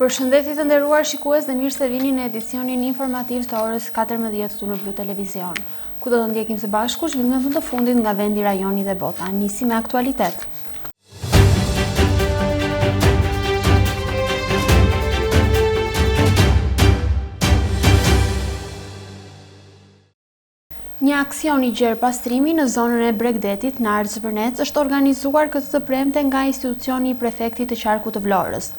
Përshëndetje të nderuar shikues dhe mirë se vini në edicionin informativ të orës 14 këtu në Blu Televizion, ku do të ndjekim së bashku zhvillimet të fundit nga vendi, rajoni dhe bota. Nisim me aktualitet. Një aksion i gjerë pastrimi në zonën e Bregdetit në Arzëvërnec është organizuar këtë të premte nga institucioni i prefektit të qarkut të Vlorës.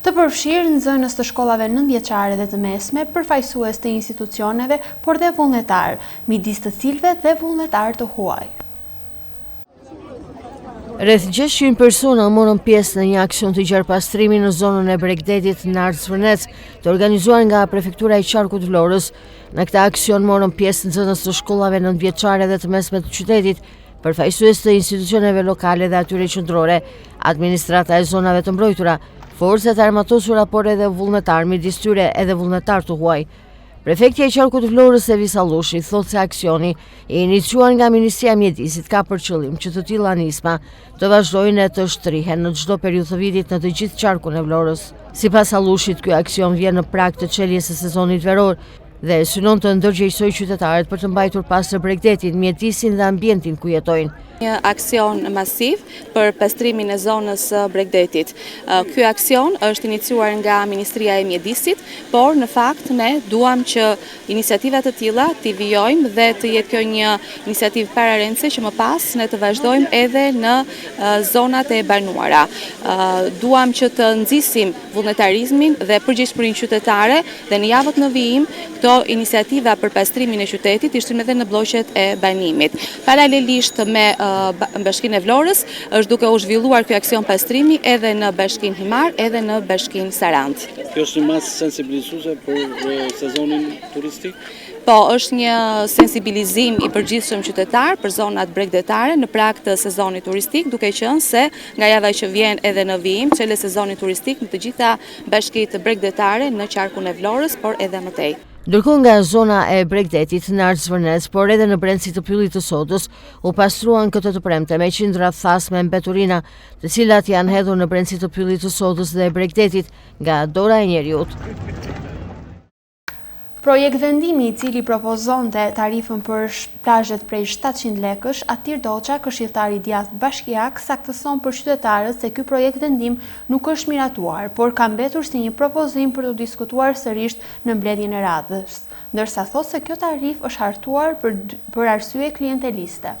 Të përfshirë nxënës të shkollave nëntëvjeçare dhe të mesme, përfaqësues të institucioneve, por dhe vullnetar, midis të cilëve dhe vullnetar të huaj. Rreth 600 persona morën pjesë në një aksion të gjerë pastrimi në zonën e Bregdetit në Arzëvërnec, të organizuar nga prefektura e qarkut të Vlorës. Në këtë aksion morën pjesë nxënës të shkollave nëntëvjeçare dhe të mesme të qytetit, përfaqësues të institucioneve lokale dhe atyre qendrore, administrata e zonave të mbrojtura, forcat armatosura, por edhe vullnetar, midis tyre edhe vullnetar të huaj. Prefekti e qarkut të Vlorës Evi Sallushi thotë se aksioni i iniciuar nga Ministria e Mjedisit ka për qëllim që të tilla nisma të vazhdojnë e të shtrihen në çdo periudhë të vitit në të gjithë qarkun e Vlorës. Sipas Sallushit, ky aksion vjen në prag të çeljes së sezonit veror dhe synon të ndërgjegjësojë qytetarët për të mbajtur pastër Bregdetin, mjedisin dhe ambientin ku jetojnë. Një aksion masiv për pastrimin e zonës Bregdetit. Ky aksion është iniciuar nga Ministria e Mjedisit, por në fakt ne duam që iniciativat të tilla t'i vijojmë dhe të jetë kjo një iniciativë pararendse që më pas ne të vazhdojmë edhe në zonat e banuara. Duam që të nxisim vullnetarizmin dhe përgjegjësinë qytetare dhe në javët në vijim këto iniciativa për pastrimin e qytetit i shtrim edhe në bloqet e banimit. Paralelisht me Bashkinë e Vlorës është duke u zhvilluar ky aksion pastrimi edhe në Bashkinë Himar edhe në Bashkinë Sarand. Kjo është një masë sensibilizuese për sezonin turistik? Po, është një sensibilizim i përgjithshëm qytetar për zonat bregdetare në prag të sezonit turistik, duke qenë se nga java që vjen edhe në vijim çelë sezoni turistik në të gjitha bashkitë bregdetare në qarkun e Vlorës, por edhe më tej. Ndërkohë nga zona e Bregdetit në Arzëvërnec, por edhe në brendësi të pyllit të sodës, u pastruan këtë të premte me qindra thasme mbeturina, të cilat janë hedhur në brendësi të pyllit të sodës dhe Bregdetit nga dora e njeriut. Projekt vendimi i cili propozonte tarifën për plazhet prej 700 lekësh, Atir Doça, këshilltari i djathtë bashkiak, saktëson për qytetarët se ky projekt vendim nuk është miratuar, por ka mbetur si një propozim për të diskutuar sërish në mbledhjen e radhës, ndërsa thotë se kjo tarifë është hartuar për arsye klienteliste.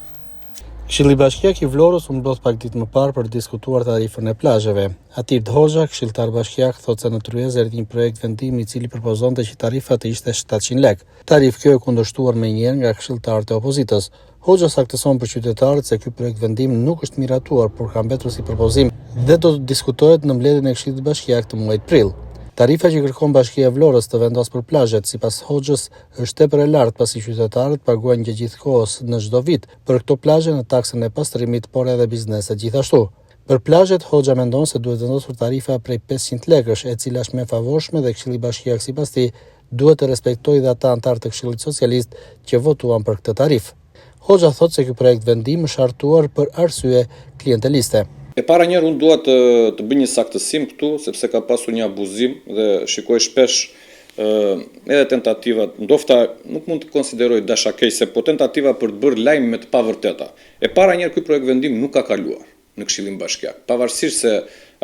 Këshilli Bashkiak i Vlorës u mbrodh pak ditë më parë për të diskutuar tarifën e plazheve. Atir Doça, këshilltar bashkiak, thotë se në tryezë erdhi një projekt vendimi i cili propozonte që tarifa të ishte 700 lekë. Tarifë kjo e kundërshtuar menjëherë nga këshilltarët e opozitës. Hoxha saktëson për qytetarët se ky projekt vendim nuk është miratuar, por ka mbetur si propozim dhe do të diskutohet në mbledhjen e Këshillit Bashkiak të muajit prill. Tarifa që kërkon Bashkia e Vlorës të vendosë për plazhet, sipas Hoxhës, është tepër e lartë pasi qytetarët paguajnë gjatë kohës në çdo vit për këto plazhe në taksën e pastrimit, por edhe bizneset gjithashtu. Për plazhet, Hoxha mendon se duhet vendosur tarifa prej 500 lekësh, e cila është më e favorshme dhe Këshilli Bashkiak sipas tij duhet të respektojë dhe ata antarë të Këshillit Socialist që votuan për këtë tarifë. Hoxha thotë se ky projekt vendim është hartuar për arsye klienteliste. E para njerë unë duhet të bëj një saktësim këtu, sepse ka pasur një abuzim dhe shikoj shpesh edhe tentativat, ndofta nuk mund të konsideroj dashakejse, po tentativa për të bërë lajm me të pavërteta. E para njerë ky projekt vendim nuk ka kaluar në Këshillin Bashkiak. Pavarësisht se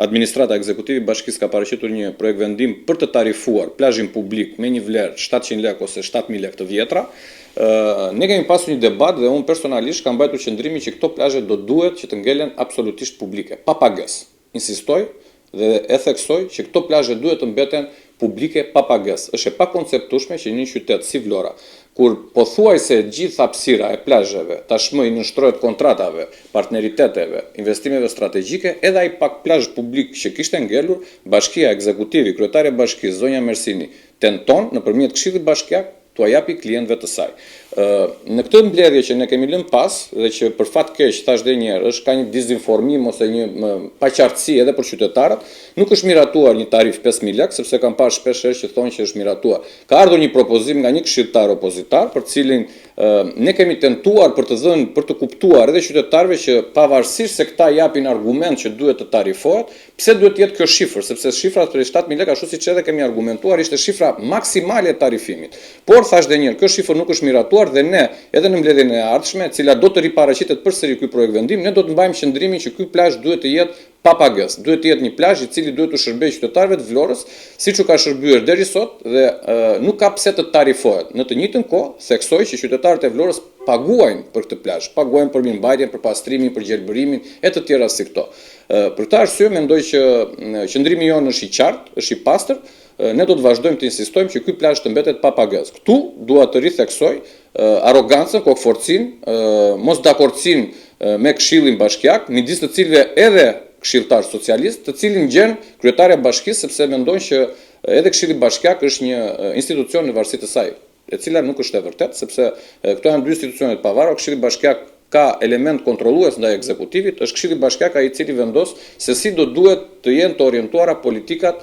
administrata ekzekutive e bashkisë ka paraqitur një projekt vendim për të tarifuar plazhin publik me një vlerë 700 lekë ose 7000 lekë të vjetra, ne kemi pasur një debat dhe unë personalisht kam mbajtur qëndrimin që këto plazhe do duhet që të ngelen absolutisht publike, pa pagesë. Insistoj dhe e theksoj që këto plazhe duhet të mbeten publike pa pagesë. Është e pakonceptueshme që një qytet si Vlora, kur pothuajse gjithë hapësira e plazheve tashmë i nënshtrohet kontratave, partneriteteve, investimeve strategjike, edhe ai pak plazh publik që kishte ngelur, Bashkia Ekzekutive, kryetare e bashkisë zonja Mersini, tenton nëpërmjet Këshillit Bashkiak t'u japi klientëve të saj. Në këtë mbledhje që ne kemi lënë pas dhe që për fat keq thash edhe një herë, ka një dezinformim ose një paqartësi edhe për qytetarët, nuk është miratuar një tarif 5000 lekë, sepse kam parë shpesh që thonë që është miratuar. Ka ardhur një propozim nga një këshilltar opozitar, për cilin ne kemi tentuar për të kuptuar edhe qytetarëve që pavarësisht se këta japin argument që duhet të tarifohet, pse duhet të jetë kjo shifër, sepse shifra për 7.000 lekë, ashtu siç edhe kemi argumentuar, ishte shifra maksimale e tarifimit. Por thash edhe një herë, kjo shifër nuk është miratuar dhe ne, edhe në mbledhjen e ardhshme, e cila do të riparaqitet përsëri ky projekt vendim, ne do të mbajmë qëndrimin që ky plazh duhet të jetë pa pagesë. Duhet të jetë një plazh i cili duhet të shërbejë qytetarëve të Vlorës, siç u ka shërbyer deri sot dhe nuk ka pse të tarifohet. Në të njëjtën kohë, theksoj që qytetarët e Vlorës paguajnë për këtë plazh, paguajnë për mirëmbajtjen, për pastrimin, për gjelbërimin e të tjera si këto. Për këtë arsye mendoj që qëndrimi jonë është i qartë, është i pastër. Ne do të vazhdojmë të insistojmë që ky plazh të mbetet pa pagesë. Ktu dua të ritheksoj arrogancën, kokforcinë, mosdakordsinë me Këshillin Bashkiak, midis të cilëve edhe këshilltar socialist, të cilin gjen kryetaria e bashkisë, sepse mendojnë që edhe Këshilli Bashkiak është një institucion në varësi të saj, e cila nuk është e vërtet, sepse këto janë dy institucione të pavarura. Këshilli Bashkiak ka element kontrollues ndaj ekzekutivit, është Këshilli Bashkiak ai i cili vendos se si do duhet të jenë të orientuara politikat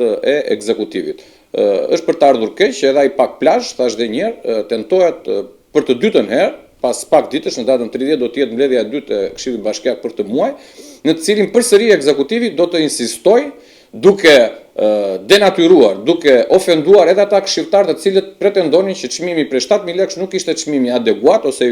e ekzekutivit. Është për të ardhur keq që edhe ai pak plazh, thash edhe një herë, tentohet për të dytën herë, pas pak ditësh në datën 30 do të jetë mbledhja e dytë e Këshillit Bashkiak për të muaj, në të cilin përsëri ekzekutivi do të insistojë duke denatyruar, duke ofenduar edhe ata këshilltar të cilët pretendonin që çmimi prej 7.000 lekësh nuk ishte çmimi adekuat ose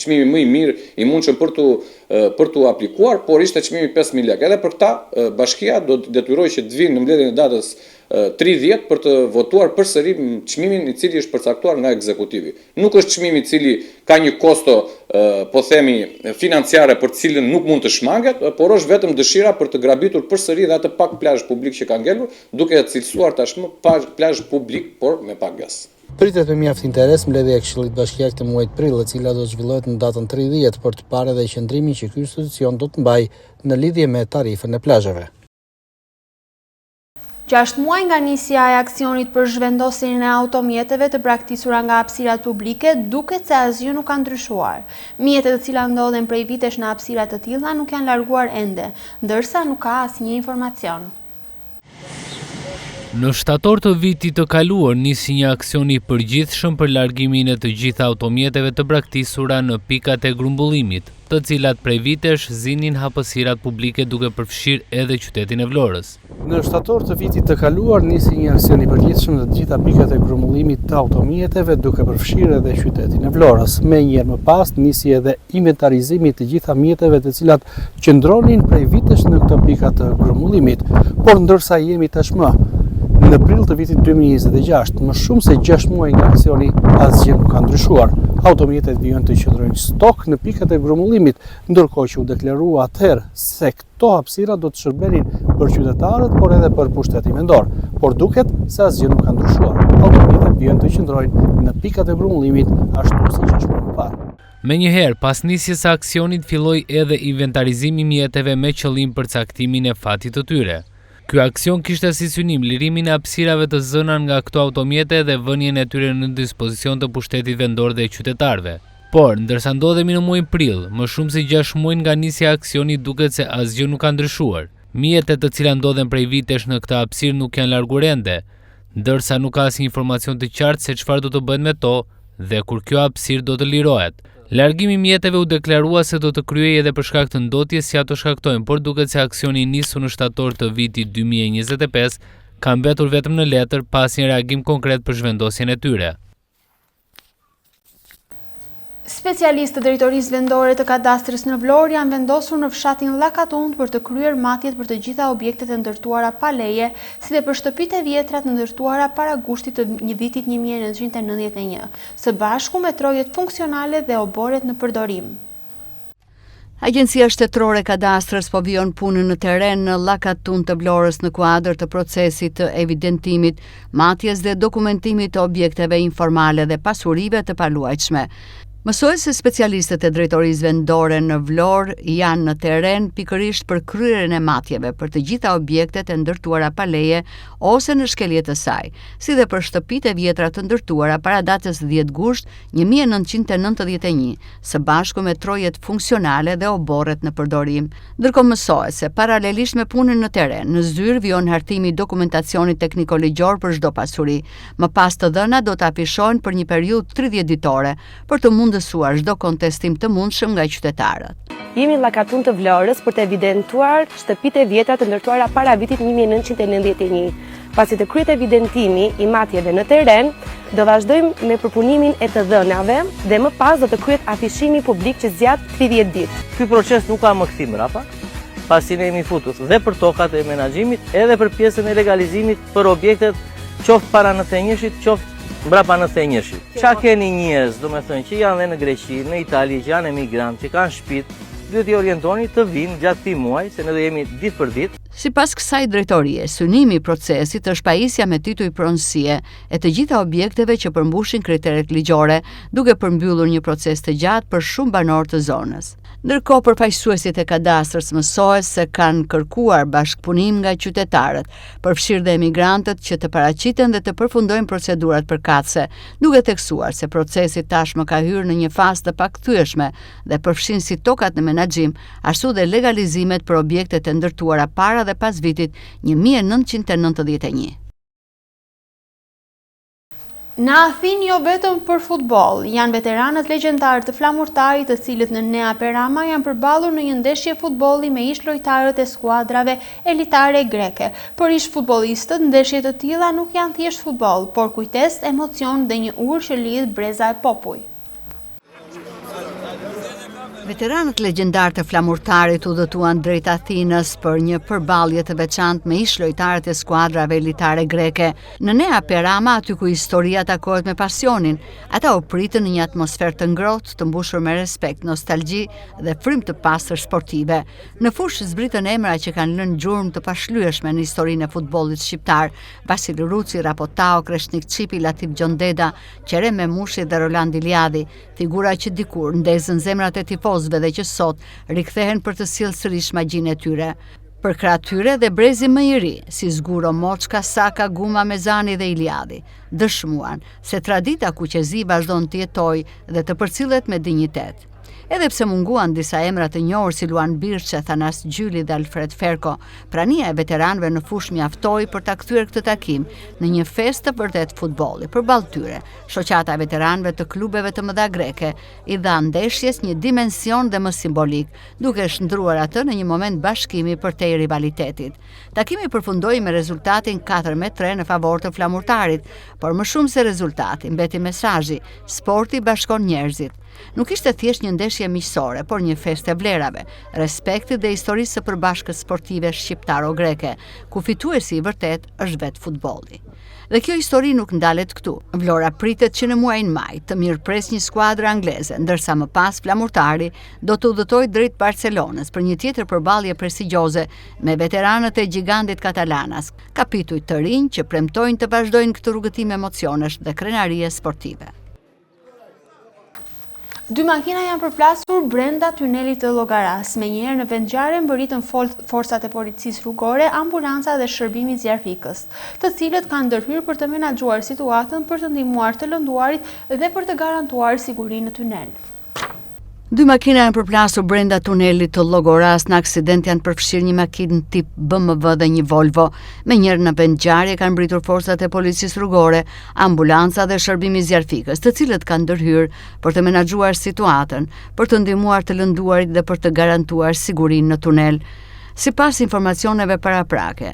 çmimi më i mirë i mundshëm për tu aplikuar, por ishte çmimi 5.000 lekë. Edhe për këtë bashkia do të detyrojë që të vinë në mbledhjen e datës 30 për të votuar përsëri çmimin i cili është përcaktuar nga ekzekutivi. Nuk është çmimi i cili ka një kosto, po themi, financiare për të cilën nuk mund të shmanget, por është vetëm dëshira për të grabitur përsëri dhe atë pak plazh publik që ka ngelur, duke cilësuar tashmë plazh publik, por me pagesë. Pritet me mjaft interes mbledhja e Këshillit Bashkiak të muajit prill, e cila do të zhvillohet në datën 30 për të parë edhe qëndrimin që ky institucion do të mbajë në lidhje me tarifën e plazheve. 6 muaj nga nisja e aksionit për zhvendosjen e automjeteve të braktisura nga hapësirat publike, duket se asgjë nuk ka ndryshuar. Mjetet të cilat ndodhen prej vitesh në hapësira të tilla nuk janë larguar ende, ndërsa nuk ka asnjë informacion. Në shtator të vitit të kaluar nisi një aksion i përgjithshëm për largimin e të gjitha automjeteve të braktisura në pikat e grumbullimit, të cilat prej vitesh zinin hapësirat publike duke përfshirë edhe qytetin e Vlorës. Në shtator të vitit të kaluar nisi një aksion i përgjithshëm në të gjitha pikat e grumbullimit të automjeteve duke përfshirë edhe qytetin e Vlorës. Me njëherë më pas nisi edhe inventarizimi të gjitha mjeteve të cilat qëndronin prej vitesh në këto pika të grumbullimit, por ndërsa jemi tashmë në prill të vitit 2026, më shumë se 6 muaj nga aksioni, asgjë nuk ka ndryshuar. Automjetet vijnë të qëndrojnë stok në pikat e grumbullimit, ndërkohë që u deklarua atëherë se këto hapësira do të shërbenin për qytetarët, por edhe për pushtetin mendor. Por duket se asgjë nuk ka ndryshuar. Automjetet vijnë të qëndrojnë në pikat e grumbullimit ashtu si 6 muaj më parë. Menjëherë, pas nisjes së aksionit filloi edhe inventarizimi i mjeteve me qëllim përcaktimin e fatit të tyre. Ky aksion kishte si synim lirimin e hapësirave të zëna nga këto automjete dhe vënien e tyre në dispozicion të pushtetit vendor dhe qytetarëve. Por, ndërsa ndodhemi në muajin prill, më shumë se 6 muaj nga nisja e aksionit duket se asgjë nuk ka ndryshuar. Mjetet të cilat ndodhen prej vitesh në këtë hapësirë nuk janë larguar ende, ndërsa nuk ka asnjë informacion të qartë se çfarë do të bëhet me to dhe kur kjo hapësirë do të lirohet. Largimi i mjeteve u deklarua se do të kryej edhe për shkak të ndotjes si ato shkaktojnë, por duket se aksioni i nisur në shtator të vitit 2025 ka mbetur vetëm në letër pas një reagim konkret për zhvendosjen e tyre. Specialistë të drejtorisë vendore të kadastrës në Vlorë janë vendosur në fshatin Llakatund për të kryer matjet për të gjitha objektet e ndërtuara pa leje, si dhe për shtëpitë e vjetra të ndërtuara para gushtit të vitit 1991, së bashku me trojet funksionale dhe oboret në përdorim. Agjencia Shtetërore e Kadastrës po vijon punën në teren në Llakatund të Vlorës në kuadër të procesit të evidentimit, matjes dhe dokumentimit të objekteve informale dhe pasurive të paluajtshme. Mësohet se specialistët e drejtorisë vendore në Vlorë janë në teren pikërisht për kryerjen e matjeve për të gjitha objektet e ndërtuara pa leje ose në shkelje të saj, si dhe për shtëpitë e vjetra të ndërtuara para datës 10 gusht 1991, së bashku me trojet funksionale dhe oborret në përdorim. Ndërkohë mësohet se paralelisht me punën në teren, në zyrë vjon hartimi i dokumentacionit tekniko-ligjor për çdo pasuri. Më pas të dhëna do të afishohen për një periudhë 30 ditore për të mundësuar çdo kontestim të mundshëm nga qytetarët. Jemi llakatun të Vlorës për të evidentuar shtëpitë e vjetra të ndërtuara para vitit 1991. Pasi të kryet evidentimi i matjeve në teren, do vazhdojmë me përpunimin e të dhënave dhe më pas do të kryet afishimi publik që zgjat 30 ditë. Ky proces nuk ka më kthim mrapa, pasi ne jemi futur dhe për tokat e menaxhimit, edhe për pjesën e legalizimit për objektet qoftë para në thënjeshit, qoftë mbrapa në thënjeshit. Qa keni njerëz, do me thënë, që janë dhe në Greqi, në Itali, që janë emigrantë, që kanë shtëpi, duhet i orientoni të vinë gjatë këtij muaji, se ne do jemi ditë për ditë. Sipas kësaj drejtorie, synimi i procesit është pajisja me titull pronësie e të gjitha objekteve që përmbushin kriteret ligjore, duke përmbyllur një proces të gjatë për shumë banorë të zonës. Ndërkohë, përfaqësuesit e kadastrës mësohet se kanë kërkuar bashkëpunim nga qytetarët, përfshirë dhe emigrantët që të paraqiten dhe të përfundojnë procedurat përkatëse, duke theksuar se procesi tashmë ka hyrë në një fazë të pakthyeshme dhe përfshin si tokat në menaxhim, ashtu dhe legalizimet për objektet e ndërtuara para dhe pas vitit 1991. Në Athinë jo vetëm për futboll, janë veteranët legjendar të Flamurtarit, të cilët në Nea Perama janë përballur në një ndeshje futbolli me ish lojtarët e skuadrave elitare greke. Për ish futbollistët, ndeshje të tilla nuk janë thjesht futboll, por kujtes, emocion dhe një urë që lidh breza e popuj. Veteranët legjendar të Flamurtarit udhëtuan drejt Athinës për një përballje të veçantë me ish lojtarët e skuadrave elitare greke. Në Nea Perama, aty ku historia takohet me pasionin, ata u pritën në një atmosferë të ngrohtë, të mbushur me respekt, nostalgji dhe frymë të pastër sportive. Në fushë zbritën emra që kanë lënë gjurmë të pashlyeshme në historinë e futbollit shqiptar: Vasil Ruci, Rapotao, Kreshnik Çipi, Latif Gjondeda, Qerem Memushi dhe Roland Iliadi, figura që dikur ndezën zemrat e tifozëve dhe që sot rikthehen për të sjellë sërish magjinë e tyre. Për krah tyre dhe brezi më i ri, si Zguro Moçka, Saka, Guma, Mezani dhe Iliadi, dëshmuan se tradita kuqezi vazhdon të jetojë dhe të përcillet me dinjitet. Edhe pse munguan disa emra të njohur si Luan Birçe, Thanas Gjyli dhe Alfred Ferko, prania e veteranëve në fushë mjaftoi për ta kthyer këtë takim në një festë të vërtet futbolli. Përballë tyre, shoqata e veteranëve të klubeve të mëdha greke i dha ndeshjes një dimension dhe më simbolik, duke shndruar atë në një moment bashkimi përtej rivalitetit. Takimi përfundoi me rezultatin 4-3 në favor të Flamurtarit, por më shumë se rezultati, mbeti mesazhi: sporti bashkon njerëzit. Nuk ishte thjesht një ndeshje miqësore, por një festë e vlerave, respektit dhe historisë së përbashkët sportive shqiptaro-greke, ku fituesi i vërtet është vetë futbolli. Dhe kjo histori nuk ndalet këtu. Vlora pritet që në muajin maj të mirëpres një skuadër angleze, ndërsa më pas Flamurtari do të udhëtojë drejt Barcelonës për një tjetër përballje prestigjioze me veteranët e gigantit katalanas, kapituj të rinj që premtojnë të vazhdojnë këtë rrugëtim emocionesh dhe krenarie sportive. 2 makina janë përplasur brenda tunelit të Llogaras. Menjëherë në vendngjarje mbërritën forcat e policisë rrugore, ambulanca dhe shërbimi zjarfikës, të cilët kanë ndërhyrë për të menaxhuar situatën, për të ndihmuar të lënduarit dhe për të garantuar sigurinë në tunel. 2 makina janë përplasur brenda tunelit të Llogaras. Në aksident janë përfshirë një makinë tip BMW dhe një Volvo. Menjëherë në vendngjarje kanë mbritur forcat e policisë rrugore, ambulanca dhe shërbimi zjarfikës, të cilët kanë ndërhyrë për të menaxhuar situatën, për të ndihmuar të lënduarit dhe për të garantuar sigurinë në tunel. Sipas informacioneve paraprake,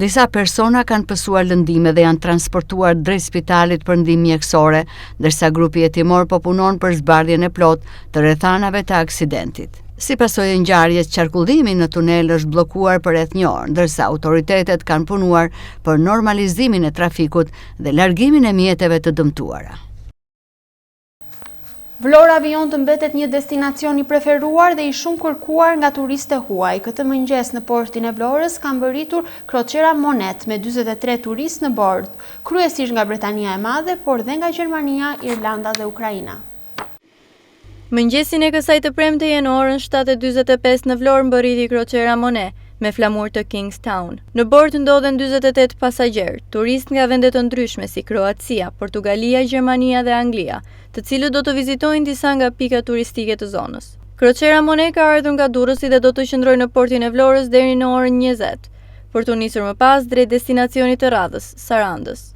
disa persona kanë pësuar lëndime dhe janë transportuar drejt spitalit për ndihmë mjekësore, ndërsa grupi hetimor po punon për zbardhjen e plotë të rrethanave të aksidentit. Si pasojë e ngjarjes, qarkullimi në tunel është bllokuar për rreth 1 orë, ndërsa autoritetet kanë punuar për normalizimin e trafikut dhe largimin e mjeteve të dëmtuara. Vlora Avion të mbetet një destinacion i preferuar dhe i shumë kërkuar nga turistët huaj. Këtë mëngjes në portin e Vlorës ka mbërritur kroqera Monet me 43 turistë në bord, kryesisht nga Bretania e Madhe, por dhe nga Gjermania, Irlanda dhe Ukraina. Mëngjesin e kësaj të premteje në orën 7:45 në Vlorë mbërriti Crociera Monet me flamur të Kingstown. Në bord ndodhen 48 pasagjerë, turistë nga vende të ndryshme si Kroacia, Portugalia, Gjermania dhe Anglia, të cilët do të vizitojnë disa nga pikat turistike të zonës. Crociera Monet ka ardhur nga Durrësi dhe do të qëndrojë në portin e Vlorës deri në orën 20, për të nisur më pas drejt destinacionit të radhës, Sarandës.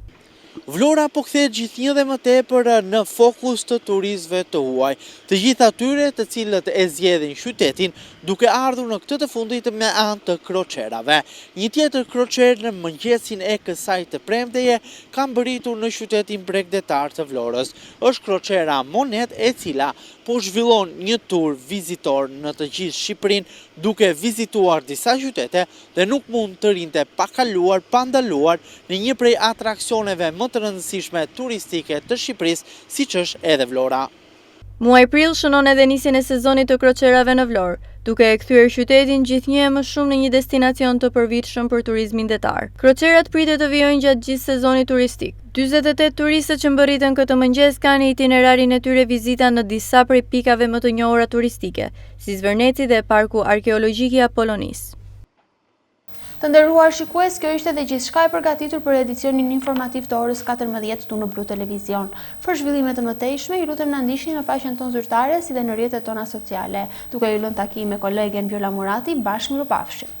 Vlora po kthehet gjithnjë dhe më tepër në fokus të turistëve të huaj, të gjithë atyre të cilët e zgjedhin qytetin duke ardhur në këtë të fundit me anë të kroçerave. Një tjetër kroçer në mëngjesin e kësaj të premteje ka mbërritur në qytetin bregdetar të Vlorës. Është kroçera Monet e cila po zhvillon një tur vizitor në të gjithë Shqipërinë duke vizituar disa qytete dhe nuk mund të rinte pa kaluar, pa ndaluar në një prej atraksioneve më të rëndësishme turistike të Shqipërisë, siç është edhe Vlora. Muaj prill shënon edhe nisjen e sezonit të kroçerave në Vlorë, duke e kthyer qytetin gjithnjë më shumë në një destinacion të përvitshëm për turizmin detar. Kroçerat pritet të vijojnë gjatë gjithë sezonit turistik. 48 turistët që mbërriten këtë mëngjes kanë në itinerarin e tyre vizita në disa prej pikave më të njohura turistike, si Zverneci dhe Parku Arkeologjik i Apollonisë. Të nderuar shikues, kjo ishte dhe gjithçka e përgatitur për edicionin informativ të orës 14 tu në Blu Televizion. Për zhvillime të mëtejshme, ju lutem na ndiqni në faqen tonë zyrtare si dhe në rrjetet tona sociale. Duke ju lënë takim me kolegen Viola Murati, bashkë mirupafshim.